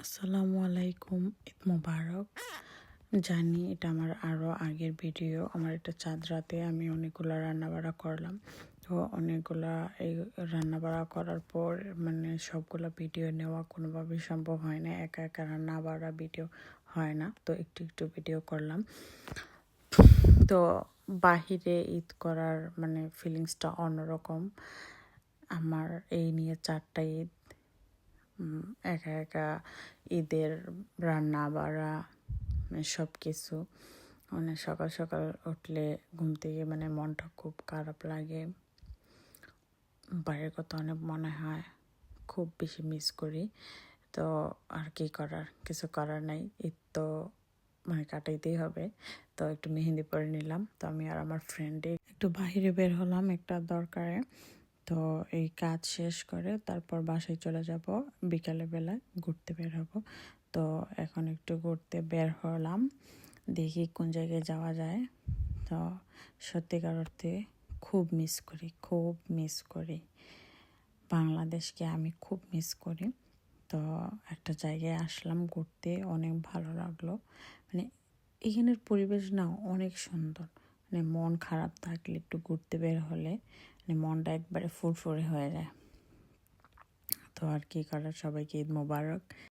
আসসালামু আলাইকুম, ঈদ মোবারক। জানি এটা আমার আরও আগের ভিডিও। আমার এটা চাঁদ রাতে আমি অনেকগুলো রান্নাবাড়া করলাম। তো অনেকগুলা এই রান্নাবাড়া করার পর সবগুলো ভিডিও নেওয়া কোনোভাবেই সম্ভব হয় না। একা একা রান্নাবাড়া ভিডিও হয় না, তো একটু একটু ভিডিও করলাম। তো বাহিরে ঈদ করার ফিলিংসটা অন্যরকম। আমার এই নিয়ে 4টা ঈদ, একা একা ঈদের রান্না বাড়া সব কিছু। সকাল সকাল উঠলে ঘুম থেকে মনটা খুব খারাপ লাগে, বাড়ির কথা অনেক মনে হয়, খুব বেশি মিস করি। তো আর কি করার, কিছু করার নাই, ঈদ তো কাটাইতেই হবে। তো একটু মেহেন্দি পরে নিলাম। তো আমি আর আমার ফ্রেন্ডে একটু বাহিরে বের হলাম একটা দরকারে। তো এই কাজ শেষ করে তারপর বাসায় চলে যাব, বিকালে বেলা ঘুরতে বের হব। তো এখন একটু ঘুরতে বের হলাম, দেখি কোন জায়গায় যাওয়া যায়। তো সত্যিকার অর্থে খুব মিস করি বাংলাদেশকে, আমি খুব মিস করি। তো একটা জায়গায় আসলাম ঘুরতে, অনেক ভালো লাগলো। এখানের পরিবেশ না অনেক সুন্দর। মন খারাপ থাকলে একটু ঘুরতে বের হলে মনটা একবারে ফুরফুরে হয়ে যায়। তো আর কি করার, সবাইকে ঈদ মোবারক।